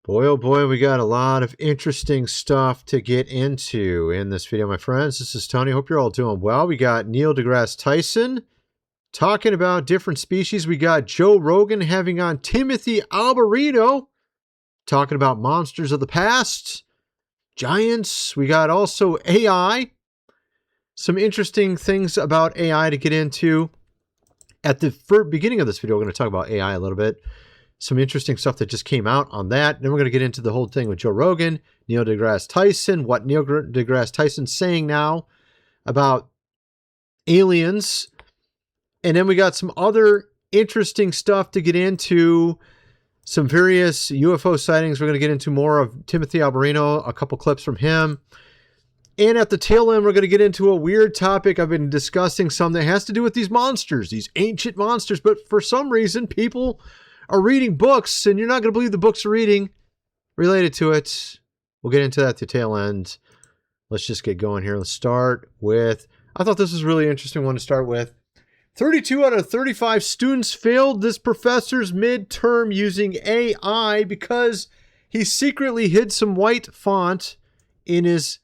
Boy, oh boy, we got a lot of interesting stuff to get into in this video, my friends. This is Tony. Hope you're all doing well. We got Neil deGrasse Tyson talking about different species. We got Joe Rogan having on Timothy Alberino talking about monsters of the past, giants. We got also AI. Some interesting things about AI to get into. At the beginning of this video, we're going to talk about AI a little bit. Some interesting stuff that just came out on that. Then we're going to get into the whole thing with Joe Rogan, Neil deGrasse Tyson, what Neil deGrasse Tyson's saying now about aliens. And then we got some other interesting stuff to get into, some various UFO sightings. We're going to get into more of Timothy Alberino, a couple clips from him. And at the tail end, we're going to get into a weird topic I've been discussing, some that has to do with these monsters, these ancient monsters. But for some reason, people are reading books, and you're not going to believe the books are reading related to it. We'll get into that at the tail end. Let's just get going here. Let's start with, I thought this was a really interesting one to start with. 32 out of 35 students failed this professor's midterm using AI because he secretly hid some white font in his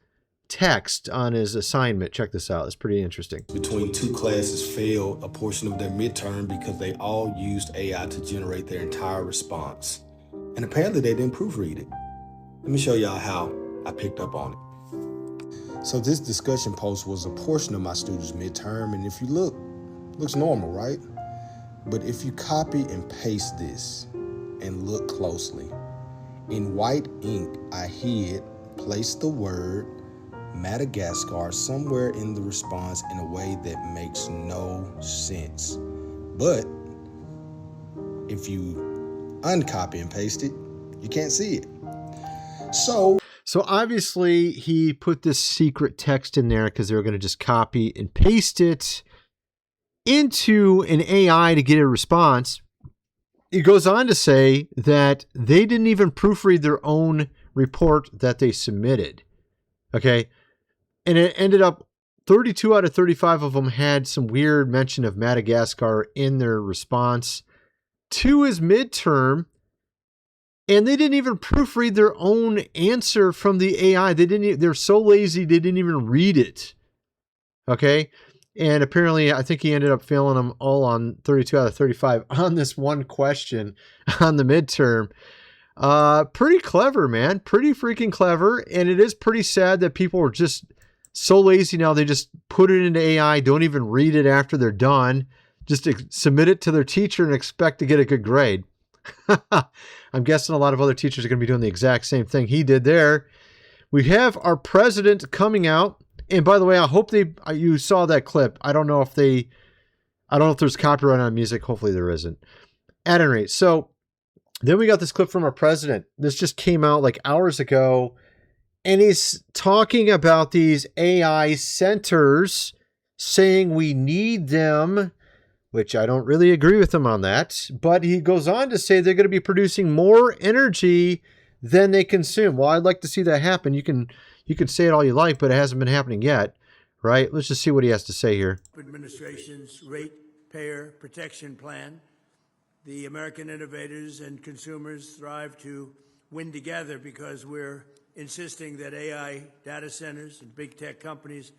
text on his assignment. Check this out. It's pretty interesting. Between two classes failed a portion of their midterm because they all used AI to generate their entire response. And apparently they didn't proofread it. Let me show y'all how I picked up on it. So this discussion post was a portion of my students' midterm, and if you look, it looks normal, right? But if you copy and paste this and look closely, in white ink I placed the word Madagascar somewhere in the response in a way that makes no sense. But if you uncopy and paste it, you can't see it. So obviously he put this secret text in there because they were going to just copy and paste it into an AI to get a response. It goes on to say that they didn't even proofread their own report that they submitted. Okay. And it ended up 32 out of 35 of them had some weird mention of Madagascar in their response to his midterm. And they didn't even proofread their own answer from the AI. They're so lazy, they didn't even read it. Okay. And apparently, I think he ended up failing them all on 32 out of 35 on this one question on the midterm. Pretty clever, man. Pretty freaking clever. And it is pretty sad that people are just so lazy now. They just put it into AI, don't even read it after they're done. Just submit it to their teacher and expect to get a good grade. I'm guessing a lot of other teachers are going to be doing the exact same thing he did there. We have our president coming out. And by the way, I hope you saw that clip. I don't know if there's copyright on music. Hopefully there isn't. At any rate, so then we got this clip from our president. This just came out like hours ago. And he's talking about these AI centers, saying we need them, which I don't really agree with him on that. But he goes on to say they're going to be producing more energy than they consume. Well, I'd like to see that happen. You can say it all you like, but it hasn't been happening yet, right? Let's just see what he has to say here. Administration's Ratepayer Protection Plan. The American innovators and consumers thrive to win together because we're insisting that AI data centers and big tech companies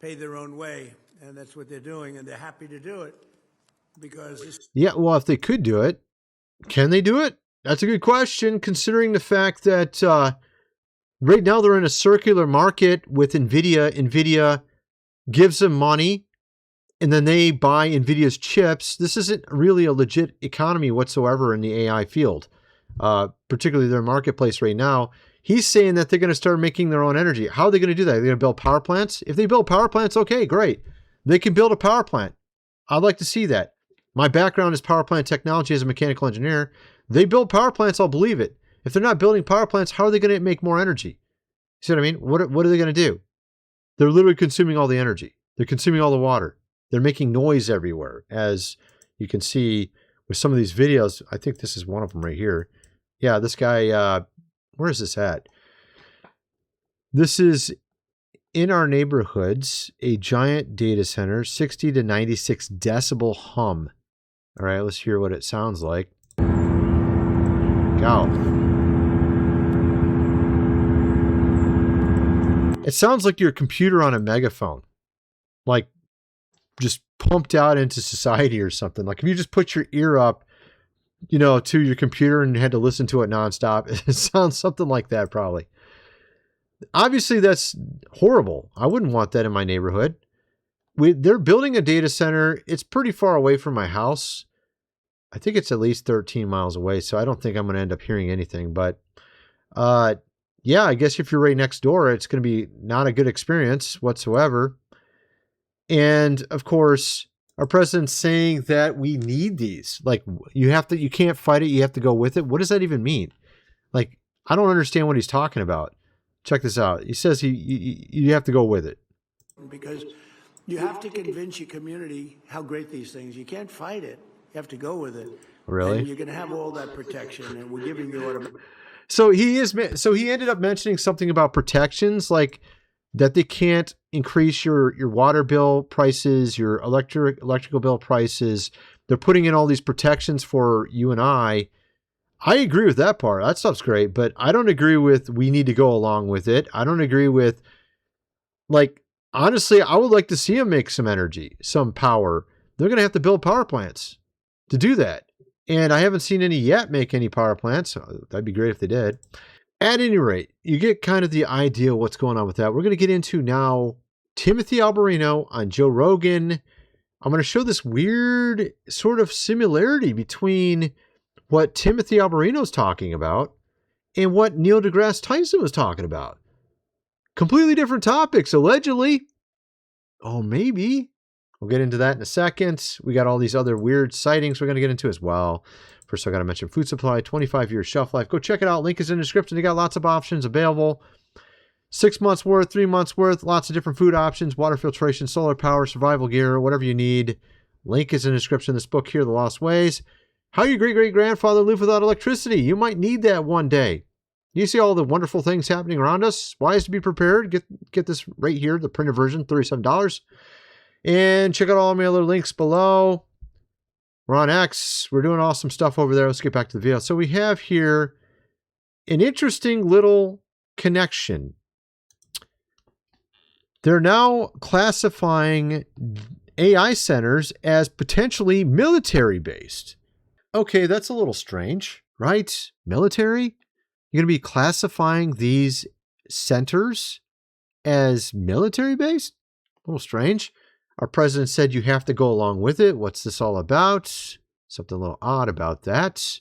pay their own way. And that's what they're doing. And they're happy to do it because... Yeah, well, if they could do it, can they do it? That's a good question, considering the fact that right now they're in a circular market with NVIDIA. NVIDIA gives them money, and then they buy NVIDIA's chips. This isn't really a legit economy whatsoever in the AI field, particularly their marketplace right now. He's saying that they're going to start making their own energy. How are they going to do that? They're going to build power plants? If they build power plants, okay, great. They can build a power plant. I'd like to see that. My background is power plant technology as a mechanical engineer. They build power plants, I'll believe it. If they're not building power plants, how are they going to make more energy? See what I mean? What are they going to do? They're literally consuming all the energy. They're consuming all the water. They're making noise everywhere. As you can see with some of these videos, I think this is one of them right here. Yeah, this guy, where is this at? This is in our neighborhoods, a giant data center, 60 to 96 decibel hum. All right, let's hear what it sounds like. Go. It sounds like your computer on a megaphone, like just pumped out into society or something. Like if you just put your ear up, to your computer and had to listen to it nonstop, it sounds something like that probably. Obviously, that's horrible. I wouldn't want that in my neighborhood. They're building a data center. It's pretty far away from my house. I think it's at least 13 miles away, so I don't think I'm going to end up hearing anything. But yeah, I guess if you're right next door, it's going to be not a good experience whatsoever. And of course, our president's saying that we need these. Like you can't fight it. You have to go with it. What does that even mean? Like, I don't understand what he's talking about. Check this out. He says you have to go with it. Because you have to convince your community how great these things. You can't fight it. You have to go with it. Really? And you're going to have all that protection, and we're giving you So he ended up mentioning something about protections, like that they can't increase your water bill prices, your electrical bill prices. They're putting in all these protections for you and I. I agree with that part. That stuff's great, but I don't agree with we need to go along with it. I don't agree with, like, honestly, I would like to see them make some energy, some power. They're going to have to build power plants to do that. And I haven't seen any yet make any power plants. That'd be great if they did. At any rate, you get kind of the idea of what's going on with that. We're going to get into now Timothy Alberino on Joe Rogan. I'm going to show this weird sort of similarity between what Timothy Alberino is talking about and what Neil deGrasse Tyson was talking about. Completely different topics, allegedly. Oh, maybe. We'll get into that in a second. We got all these other weird sightings we're going to get into as well. First, I got to mention food supply, 25-year shelf life. Go check it out. Link is in the description. They got lots of options available. 6 months worth, 3 months worth, lots of different food options, water filtration, solar power, survival gear, whatever you need. Link is in the description. This book here, The Lost Ways. How your great-great-grandfather lived without electricity. You might need that one day. You see all the wonderful things happening around us. Wise to be prepared. Get this right here, the printed version, $37. And check out all my other links below. We're on X. We're doing awesome stuff over there. Let's get back to the video. So we have here an interesting little connection. They're now classifying AI centers as potentially military-based. Okay, that's a little strange, right? Military? You're going to be classifying these centers as military-based? A little strange. Our president said you have to go along with it. What's this all about? Something a little odd about that.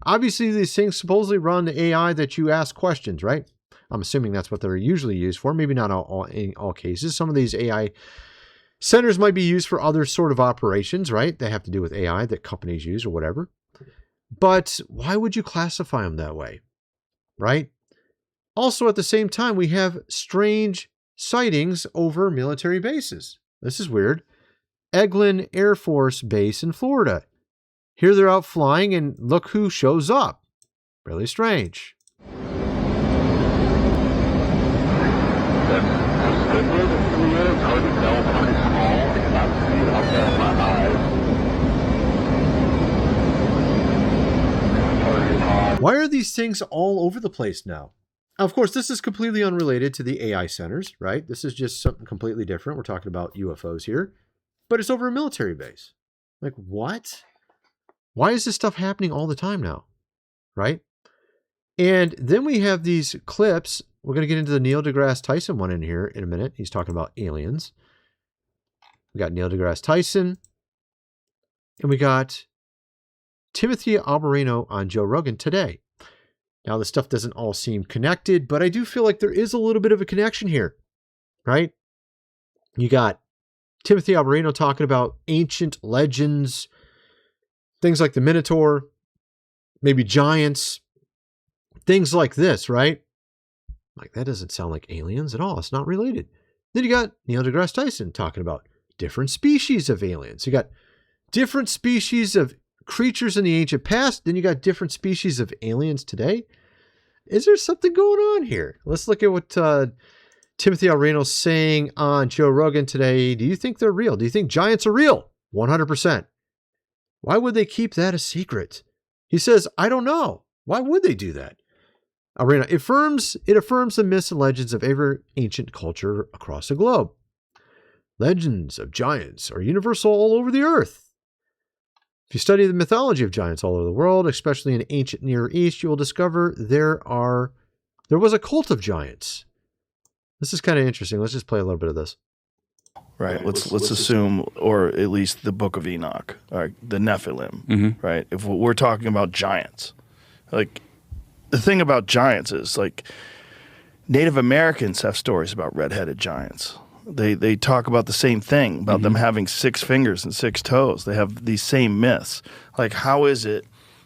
Obviously, these things supposedly run the AI that you ask questions, right? I'm assuming that's what they're usually used for. Maybe not in all cases. Some of these AI centers might be used for other sort of operations, right? They have to do with AI that companies use or whatever. But why would you classify them that way, right? Also, at the same time, we have strange sightings over military bases. This is weird. Eglin Air Force Base in Florida. Here they're out flying, and look who shows up. Really strange. Why are these things all over the place now? Of course, this is completely unrelated to the AI centers, right? This is just something completely different. We're talking about UFOs here, but it's over a military base. Like, what? Why is this stuff happening all the time now, right? And then we have these clips. We're going to get into the Neil deGrasse Tyson one in here in a minute. He's talking about aliens. We got Neil deGrasse Tyson, and we got Timothy Alberino on Joe Rogan today. Now, this stuff doesn't all seem connected, but I do feel like there is a little bit of a connection here, right? You got Timothy Alberino talking about ancient legends, things like the Minotaur, maybe giants, things like this, right? Like, that doesn't sound like aliens at all. It's not related. Then you got Neil deGrasse Tyson talking about different species of aliens. You got different species of creatures in the ancient past, then you got different species of aliens today. Is there something going on here? Let's look at what Timothy Alberino's saying on Joe Rogan today. Do you think they're real? Do you think giants are real? 100%. Why would they keep that a secret? He says, I don't know. Why would they do that? Alberino, it affirms the myths and legends of every ancient culture across the globe. Legends of giants are universal all over the earth. If you study the mythology of giants all over the world, especially in ancient Near East, you will discover there was a cult of giants. This is kind of interesting. Let's just play a little bit of this. Right. Let's assume, or at least the Book of Enoch, or the Nephilim. Right. If we're talking about giants, like the thing about giants is like Native Americans have stories about red-headed giants. They talk about the same thing, about them having 6 fingers and 6 toes. They have these same myths. Like, how is it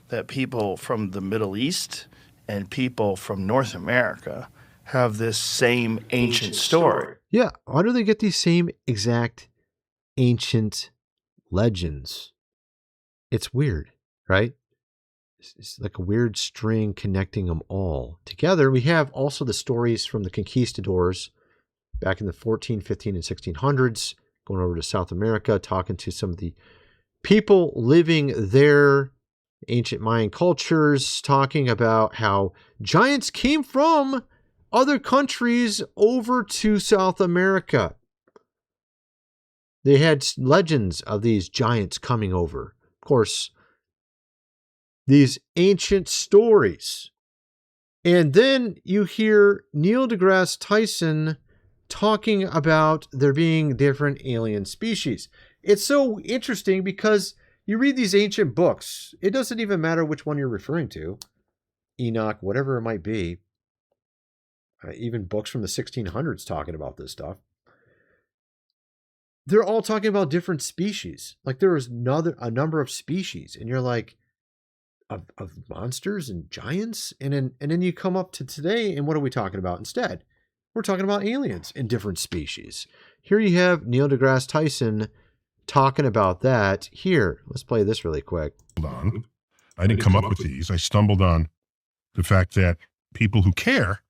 that people from the Middle East and people from North America have this same ancient story? Yeah. How do they get these same exact ancient legends? It's weird, right? It's like a weird string connecting them all together. We have also the stories from the conquistadors back in the 14, 15, and 1600s, going over to South America, talking to some of the people living there, ancient Mayan cultures, talking about how giants came from other countries over to South America. They had legends of these giants coming over. Of course, these ancient stories. And then you hear Neil deGrasse Tyson talking about there being different alien species. It's so interesting because you read these ancient books. It doesn't even matter which one you're referring to. Enoch, whatever it might be. Even books from the 1600s talking about this stuff. They're all talking about different species. Like there is a number of species. And you're like, of monsters and giants? And then you come up to today, and what are we talking about instead? We're talking about aliens in different species. Here you have Neil deGrasse Tyson talking about that. Here, let's play this really quick. I didn't come up with these. I stumbled on the fact that people who care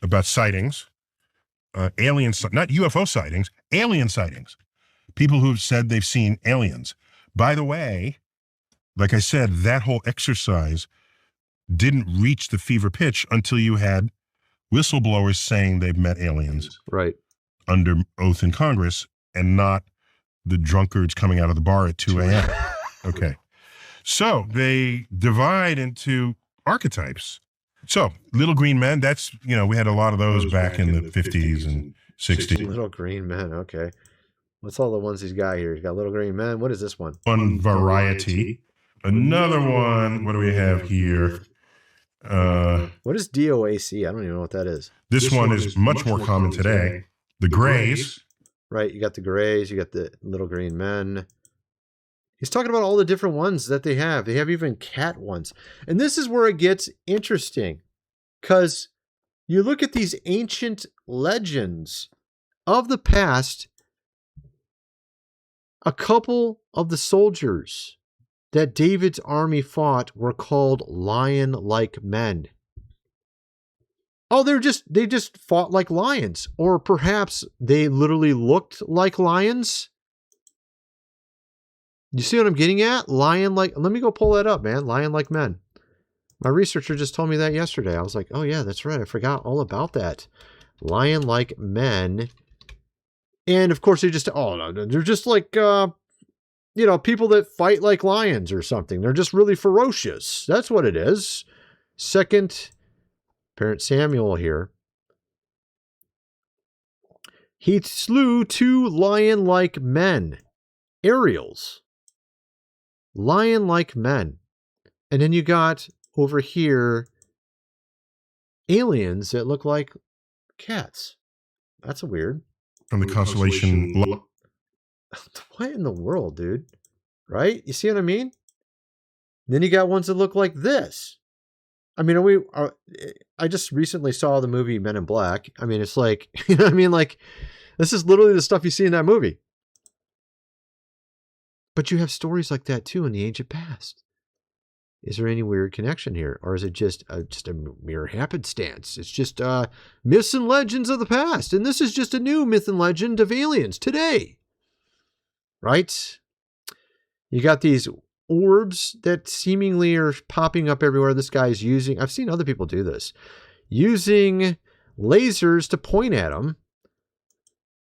about sightings, aliens, not UFO sightings, alien sightings, people who've said they've seen aliens. By the way, like I said, that whole exercise didn't reach the fever pitch until you had whistleblowers saying they've met aliens, right, under oath in Congress, and not the drunkards coming out of the bar at 2 a.m. Okay. So they divide into archetypes. So little green men, that's, we had a lot of those back in the 50s and 60s. Little green men. Okay. What's all the ones he's got here? He's got little green men. What is this one? One variety. Another one. What do we have here? What is DOAC? I don't even know what that is. This one is much more common today. The grays. Right. You got the grays. You got the little green men. He's talking about all the different ones that they have. They have even cat ones. And this is where it gets interesting, because you look at these ancient legends of the past. A couple of the soldiers that David's army fought were called lion-like men. Oh, they just fought like lions. Or perhaps they literally looked like lions. You see what I'm getting at? Lion-like. Let me go pull that up, man. Lion-like men. My researcher just told me that yesterday. I was like, oh yeah, that's right. I forgot all about that. Lion-like men. And of course, they're just like, people that fight like lions or something. They're just really ferocious. That's what it is. Second, Parent Samuel here. He slew 2 lion-like men. Ariels. Lion-like men. And then you got over here aliens that look like cats. That's weird. From the constellation. What in the world, dude? Right? You see what I mean? Then you got ones that look like this. I mean, I just recently saw the movie Men in Black. I mean, it's like, you know what I mean? Like, this is literally the stuff you see in that movie. But you have stories like that too in the ancient past. Is there any weird connection here? Or is it just a mere happenstance? It's just myths and legends of the past. And this is just a new myth and legend of aliens today. Right? You got these orbs that seemingly are popping up everywhere. This guy's using, I've seen other people do this, using lasers to point at them,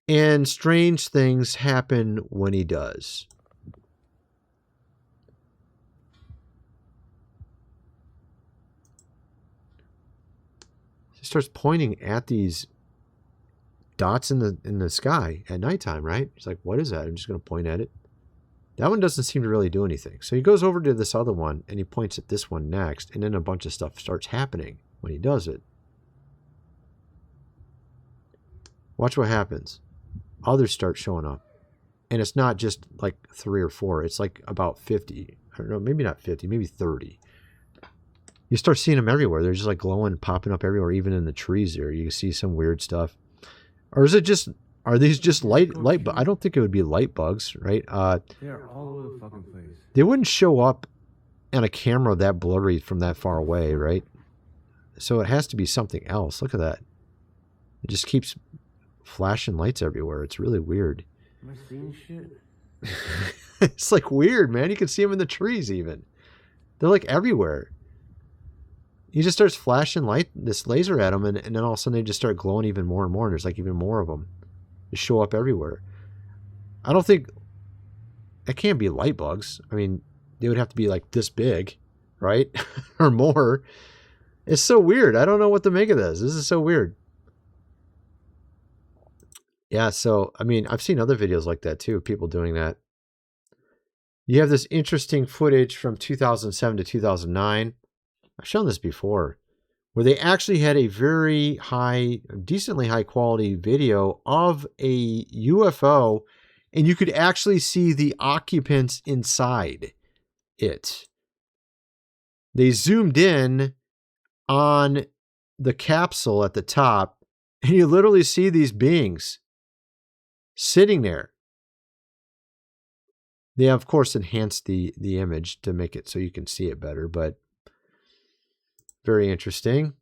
and strange things happen when he does. He starts pointing at these dots in the sky at nighttime, right? He's like, what is that? I'm just going to point at it. That one doesn't seem to really do anything. So he goes over to this other one and he points at this one next, and then a bunch of stuff starts happening when he does it. Watch what happens. Others start showing up. And it's not just like 3 or 4. It's like about 50. I don't know, maybe not 50, maybe 30. You start seeing them everywhere. They're just like glowing, popping up everywhere, even in the trees there. You see some weird stuff. Or is it just, are these just light, but I don't think it would be light bugs, right? They're all over the fucking place. They wouldn't show up on a camera that blurry from that far away, right? So it has to be something else. Look at that. It just keeps flashing lights everywhere. It's really weird. Am I seeing shit? It's like weird, man. You can see them in the trees even. They're like everywhere. He just starts flashing this laser at them, and then all of a sudden they just start glowing even more and more, and there's like even more of them. They show up everywhere. I don't think... It can't be light bugs. I mean, they would have to be like this big, right? Or more. It's so weird. I don't know what to make of this. This is so weird. Yeah, so, I mean, I've seen other videos like that too, people doing that. You have this interesting footage from 2007 to 2009. I've shown this before, where they actually had a very high, decently high quality video of a UFO, and you could actually see the occupants inside it. They zoomed in on the capsule at the top, and you literally see these beings sitting there. They, of course, enhanced the image to make it so you can see it better, but very interesting.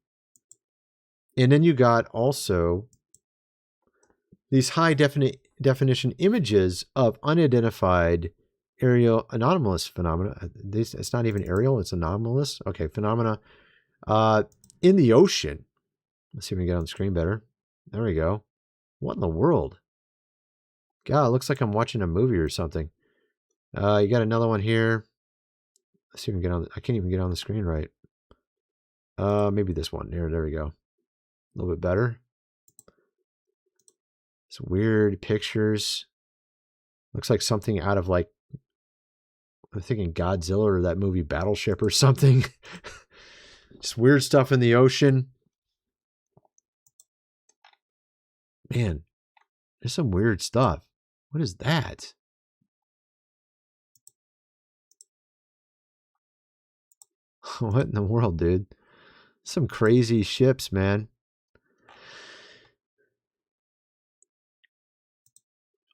And then you got also these high definition images of unidentified aerial anomalous phenomena. It's not even aerial, it's anomalous. Okay, phenomena in the ocean. Let's see if we can get on the screen better. There we go. What in the world? God, it looks like I'm watching a movie or something. You got another one here. Let's see if we can get on. I can't even get on the screen right. Maybe this one. There we go. A little bit better. Some weird pictures. Looks like something out of like, I'm thinking Godzilla or that movie Battleship or something. Just weird stuff in the ocean. Man, there's some weird stuff. What is that? What in the world, dude? Some crazy ships, man.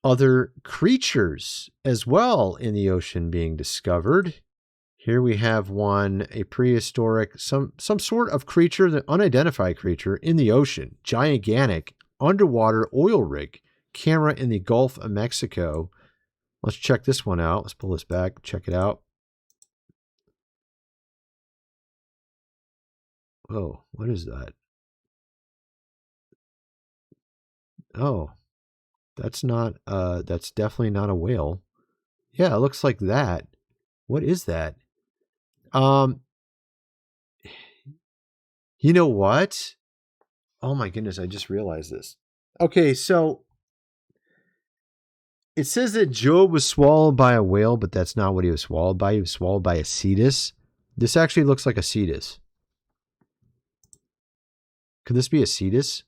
Other creatures as well in the ocean being discovered. Here we have one, a prehistoric, some sort of creature, an unidentified creature in the ocean. Gigantic underwater oil rig. Camera in the Gulf of Mexico. Let's check this one out. Let's pull this back, check it out. Oh, what is that? Oh, that's not, that's definitely not a whale. Yeah, it looks like that. What is that? You know what? Oh my goodness, I just realized this. Okay, so it says that Job was swallowed by a whale, but that's not what he was swallowed by. He was swallowed by a cetus. This actually looks like a cetus. Could this be a cetus?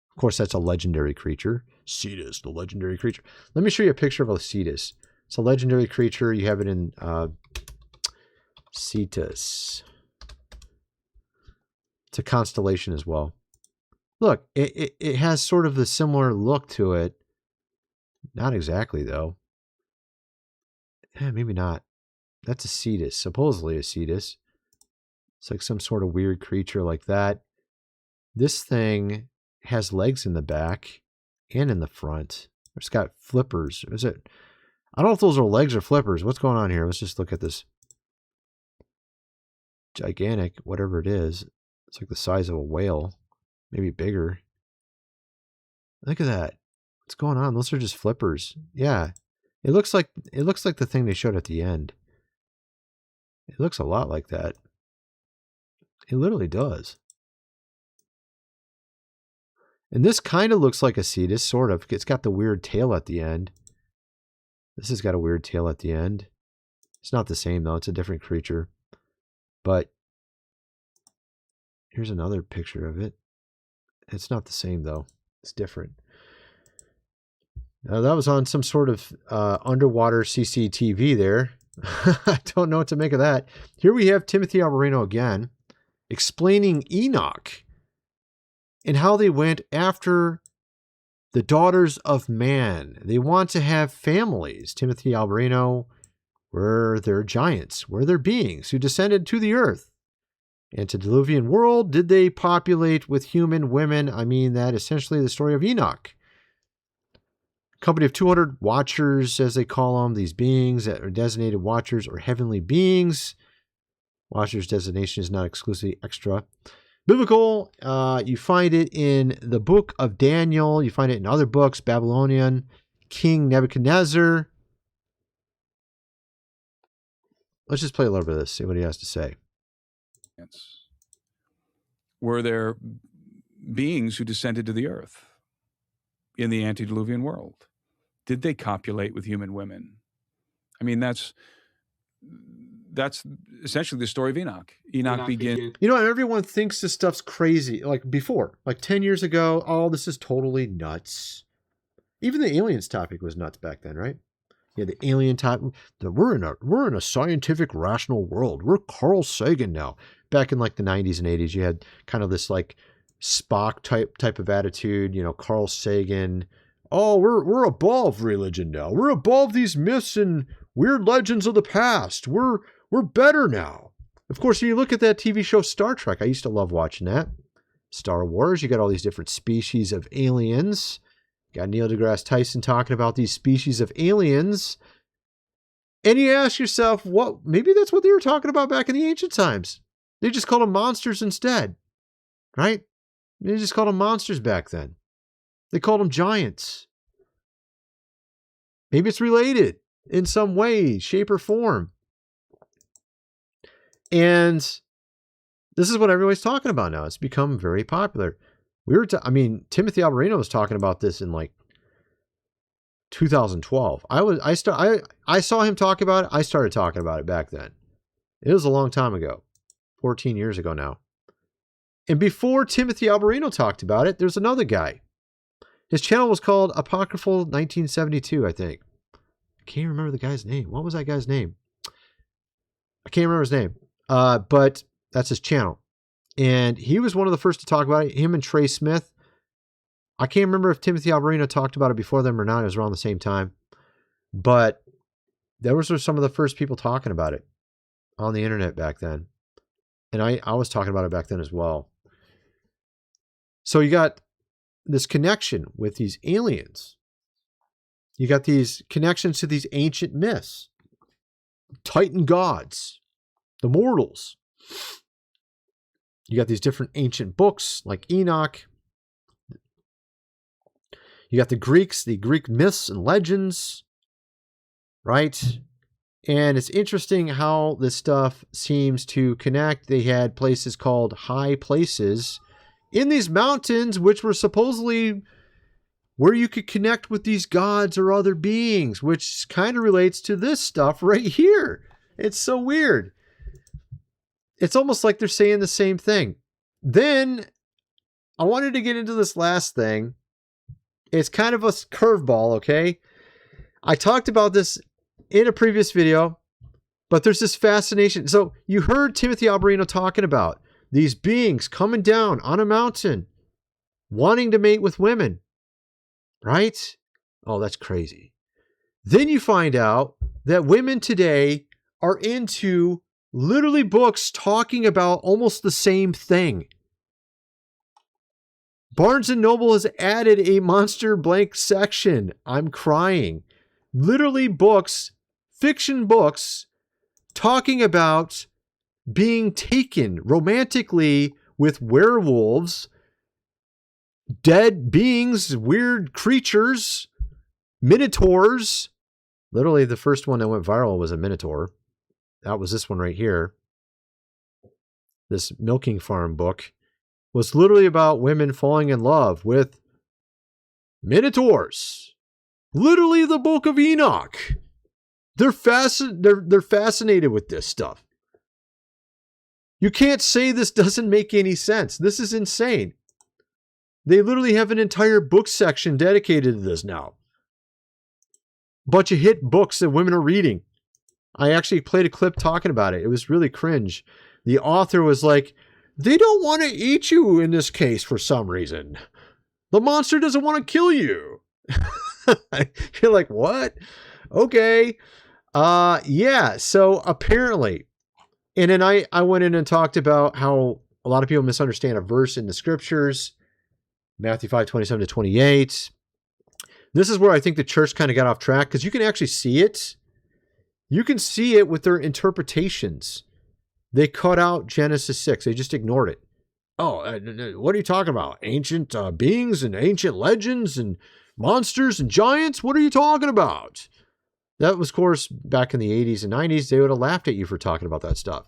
Of course, that's a legendary creature. Cetus, the legendary creature. Let me show you a picture of a cetus. It's a legendary creature. You have it in Cetus. It's a constellation as well. Look, it has sort of the similar look to it. Not exactly, though. Yeah, maybe not. That's a cetus. Supposedly a cetus. It's like some sort of weird creature like that. This thing has legs in the back and in the front. It's got flippers. Is it? I don't know if those are legs or flippers. What's going on here? Let's just look at this gigantic, whatever it is. It's like the size of a whale, maybe bigger. Look at that. What's going on? Those are just flippers. Yeah. It looks like the thing they showed at the end. It looks a lot like that. It literally does. And this kind of looks like a cetus, sort of. It's got the weird tail at the end. This has got a weird tail at the end. It's not the same, though. It's a different creature. But here's another picture of it. It's not the same, though. It's different. Now, that was on some sort of underwater CCTV there. I don't know what to make of that. Here we have Timothy Alberino again, explaining Enoch and how they went after the daughters of man. They want to have families. Timothy Alberino, were there giants? Were there beings who descended to the earth? Antediluvian world, did they populate with human women? I mean, that essentially the story of Enoch. Company of 200 watchers, as they call them, these beings that are designated watchers or heavenly beings. Watchers designation is not exclusively extra biblical. You find it in the book of Daniel. You find it in other books, Babylonian, King Nebuchadnezzar. Let's just play a little bit of this, see what he has to say. Were there beings who descended to the earth in the antediluvian world? Did they copulate with human women? I mean, that's essentially the story of Enoch. Enoch begins. You know, everyone thinks this stuff's crazy. Like before, like 10 years ago, oh, this is totally nuts. Even the aliens topic was nuts back then, right? Yeah, the alien topic. We're in a scientific, rational world. We're Carl Sagan now. Back in like the 90s and 80s, you had kind of this like Spock type of attitude. You know, Carl Sagan. Oh, we're above religion now. We're above these myths and weird legends of the past. We're better now. Of course, if you look at that TV show Star Trek, I used to love watching that. Star Wars, you got all these different species of aliens. Got Neil deGrasse Tyson talking about these species of aliens. And you ask yourself, what? Maybe that's what they were talking about back in the ancient times. They just called them monsters instead, right? They just called them monsters back then. They called them giants. Maybe it's related in some way, shape, or form. And this is what everybody's talking about now. It's become very popular. Timothy Alberino was talking about this in like 2012. I saw him talk about it. I started talking about it back then. It was a long time ago, 14 years ago now. And before Timothy Alberino talked about it, there's another guy. His channel was called Apocryphal 1972, I think. I can't remember the guy's name. What was that guy's name? I can't remember his name. But that's his channel. And he was one of the first to talk about it. Him and Trey Smith. I can't remember if Timothy Alberino talked about it before them or not. It was around the same time. But those were some of the first people talking about it on the internet back then. And I was talking about it back then as well. So you got this connection with these aliens. You got these connections to these ancient myths. Titan gods. The mortals. You got these different ancient books like Enoch. You got the Greeks, the Greek myths and legends, right? And it's interesting how this stuff seems to connect. They had places called high places in these mountains, which were supposedly where you could connect with these gods or other beings, which kind of relates to this stuff right here. It's so weird. It's almost like they're saying the same thing. Then I wanted to get into this last thing. It's kind of a curveball, okay? I talked about this in a previous video, but there's this fascination. So you heard Timothy Alberino talking about these beings coming down on a mountain, wanting to mate with women, right? Oh, that's crazy. Then you find out that women today are into literally books talking about almost the same thing. Barnes & Noble has added a monster blank section. I'm crying. literally books, fiction books, talking about being taken romantically with werewolves, dead beings, weird creatures, minotaurs. Literally, the first one that went viral was a minotaur. That was this one right here. This milking farm book was literally about women falling in love with minotaurs. Literally the Book of Enoch. They're fascinated with this stuff. You can't say this doesn't make any sense. This is insane. They literally have an entire book section dedicated to this now. Bunch of hit books that women are reading. I actually played a clip talking about it. It was really cringe. The author was like, they don't want to eat you in this case for some reason. The monster doesn't want to kill you. You're like, what? Okay. Yeah. So apparently, and then I went in and talked about how a lot of people misunderstand a verse in the scriptures, Matthew 5:27-28. This is where I think the church kind of got off track, because you can actually see it. You can see it with their interpretations. They cut out Genesis 6. They just ignored it. Oh, what are you talking about? Ancient beings and ancient legends and monsters and giants? What are you talking about? That was, of course, back in the 80s and 90s, they would have laughed at you for talking about that stuff.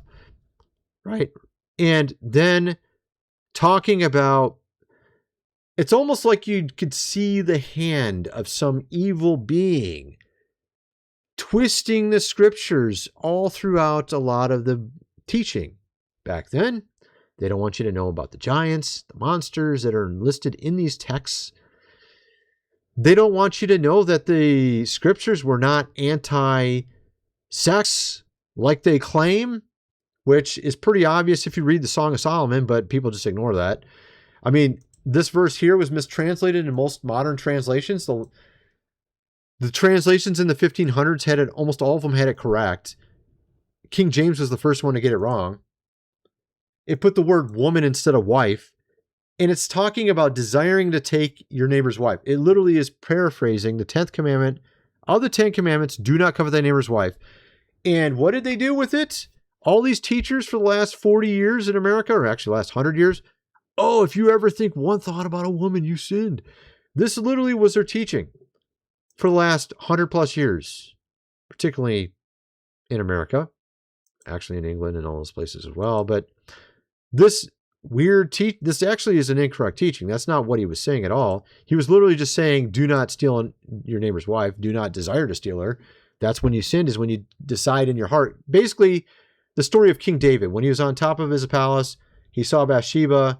Right? And then talking about, it's almost like you could see the hand of some evil being twisting the scriptures all throughout a lot of the teaching. Back then, they don't want you to know about the giants, the monsters that are listed in these texts. They don't want you to know that the scriptures were not anti-sex like they claim, which is pretty obvious if you read the Song of Solomon, but people just ignore that. I mean, this verse here was mistranslated in most modern translations. The translations in the 1500s had it, almost all of them had it correct. King James was the first one to get it wrong. It put the word woman instead of wife. And it's talking about desiring to take your neighbor's wife. It literally is paraphrasing the 10th commandment. Of the 10 commandments, do not covet thy neighbor's wife. And what did they do with it? All these teachers for the last 40 years in America, or actually the last 100 years. Oh, if you ever think one thought about a woman, you sinned. This literally was their teaching for the last 100 plus years, particularly in America, actually in England and all those places as well. But this this actually is an incorrect teaching. That's not what he was saying at all. He was literally just saying, do not steal your neighbor's wife. Do not desire to steal her. That's when you sinned, is when you decide in your heart. Basically, the story of King David, when he was on top of his palace, he saw Bathsheba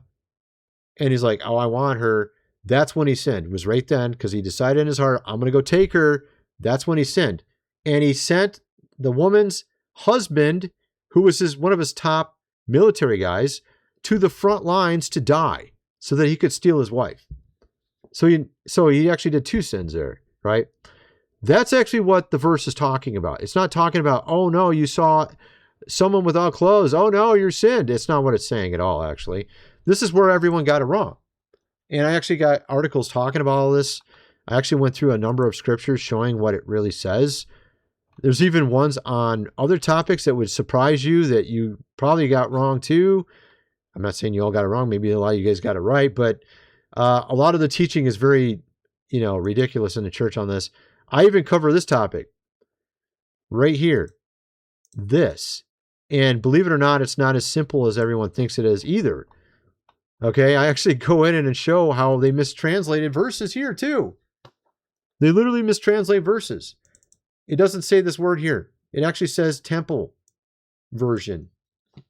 and he's like, oh, I want her. That's when he sinned. It was right then, because he decided in his heart, I'm going to go take her. That's when he sinned. And he sent the woman's husband, who was one of his top military guys, to the front lines to die so that he could steal his wife. So he actually did two sins there, right? That's actually what the verse is talking about. It's not talking about, oh no, you saw someone without clothes. Oh no, you're sinned. It's not what it's saying at all, actually. This is where everyone got it wrong. And I actually got articles talking about all this. I actually went through a number of scriptures showing what it really says. There's even ones on other topics that would surprise you that you probably got wrong too. I'm not saying you all got it wrong. Maybe a lot of you guys got it right, but a lot of the teaching is very, ridiculous in the church on this. I even cover this topic right here, this. And believe it or not, it's not as simple as everyone thinks it is either. Okay, I actually go in and show how they mistranslated verses here too. They literally mistranslate verses. It doesn't say this word here. It actually says temple version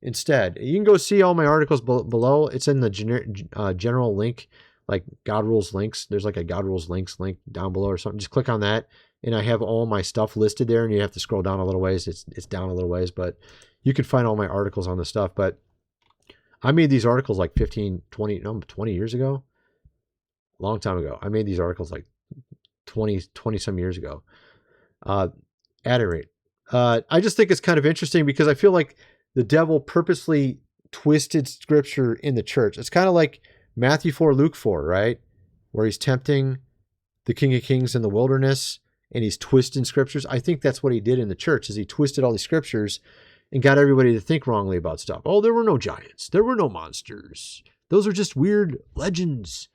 instead. You can go see all my articles below. It's in the general link, like God Rules Links. There's like a God Rules Links link down below or something. Just click on that, and I have all my stuff listed there, and you have to scroll down a little ways. It's down a little ways, but you can find all my articles on this stuff. But I made these articles like 20 years ago. A long time ago. I made these articles like 20 some years ago. At any rate, I just think it's kind of interesting because I feel like the devil purposely twisted scripture in the church. It's kind of like Matthew 4, Luke 4, right? Where he's tempting the King of Kings in the wilderness. and he's twisting scriptures. I think that's what he did in the church, is he twisted all these scriptures and got everybody to think wrongly about stuff. Oh, there were no giants. There were no monsters. Those are just weird legends.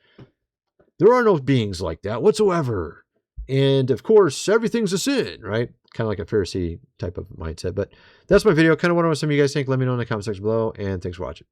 There are no beings like that whatsoever. And of course, everything's a sin, right? Kind of like a Pharisee type of mindset. But that's my video. Kind of what some of you guys think. Let me know in the comment section below. And thanks for watching.